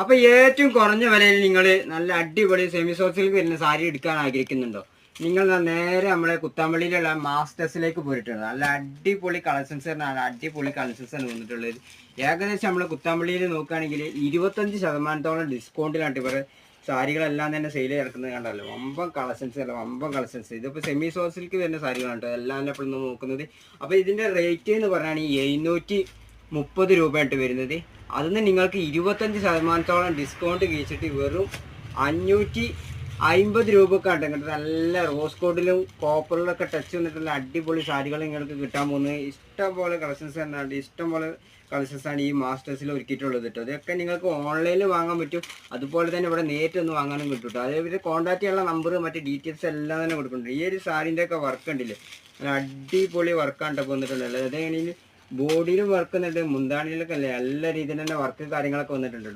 അപ്പോൾ ഏറ്റവും കുറഞ്ഞ വിലയിൽ നിങ്ങൾ നല്ല അടിപൊളി സെമി സോസിലേക്ക് വരുന്ന സാരി എടുക്കാൻ ആഗ്രഹിക്കുന്നുണ്ടോ? നിങ്ങൾ നേരെ നമ്മളെ കുത്താമ്പള്ളിയിലുള്ള മാസ്റ്റേഴ്സിലേക്ക് പോയിട്ടുണ്ട്. നല്ല അടിപൊളി കളക്ഷൻസ് ആണ്, അടിപൊളി കളക്ഷൻസ് ആണ് വന്നിട്ടുള്ളത്. ഏകദേശം നമ്മൾ കുത്താമ്പള്ളിയിൽ നോക്കുകയാണെങ്കിൽ 25% ഡിസ്കൗണ്ടിലാണ് ഇവർ സാരികളെല്ലാം തന്നെ സെയിൽ ഇറക്കുന്നത്. കണ്ടല്ലോ, വമ്പൻ കളക്ഷൻസ് അല്ല, വമ്പൻ കളക്ഷൻസ്. ഇതിപ്പോൾ സെമി സോസിലേക്ക് വരുന്ന സാരികളാണ് കേട്ടോ എല്ലാം എപ്പോഴും നോക്കുന്നത്. അപ്പോൾ ഇതിൻ്റെ റേറ്റ് എന്ന് പറയുകയാണെങ്കിൽ 730 രൂപയായിട്ട് വരുന്നത്. അതിന് നിങ്ങൾക്ക് 25% ഡിസ്കൗണ്ട് കഴിച്ചിട്ട് വെറും 550 രൂപക്കാണ് ഇങ്ങോട്ട് നല്ല റോസ് കോഡിലും കോപ്പറിലൊക്കെ ടച്ച് വന്നിട്ടുള്ള അടിപൊളി സാരികൾ നിങ്ങൾക്ക് കിട്ടാൻ പോകുന്നത്. ഇഷ്ടംപോലെ കളക്ഷൻസ് തന്നെയാണ്, ഇഷ്ടംപോലെ കളക്ഷൻസാണ് ഈ മാസ്റ്റേഴ്സിൽ ഒരുക്കിയിട്ടുള്ളത് കേട്ടോ. അതൊക്കെ നിങ്ങൾക്ക് ഓൺലൈനിൽ വാങ്ങാൻ പറ്റും, അതുപോലെ തന്നെ ഇവിടെ നേരിട്ടൊന്ന് വാങ്ങാനും കിട്ടും കേട്ടോ. അതേപോലെ കോൺടാക്ട് ചെയ്യാനുള്ള നമ്പർ മറ്റ് ഡീറ്റെയിൽസ് എല്ലാം തന്നെ കൊടുക്കുന്നുണ്ട്. ഈ ഒരു സാരീൻ്റെ ഒക്കെ വർക്ക് ഉണ്ടല്ലേ, നല്ല അടിപൊളി വർക്കാണ് കേട്ടോ വന്നിട്ടുള്ളത്. അതായത് ബോഡിയിലും വർക്ക് വന്നിട്ട് മുന്താണിയിലൊക്കെ അല്ലേ നല്ല രീതിയിൽ തന്നെ വർക്ക് കാര്യങ്ങളൊക്കെ വന്നിട്ടുണ്ട്.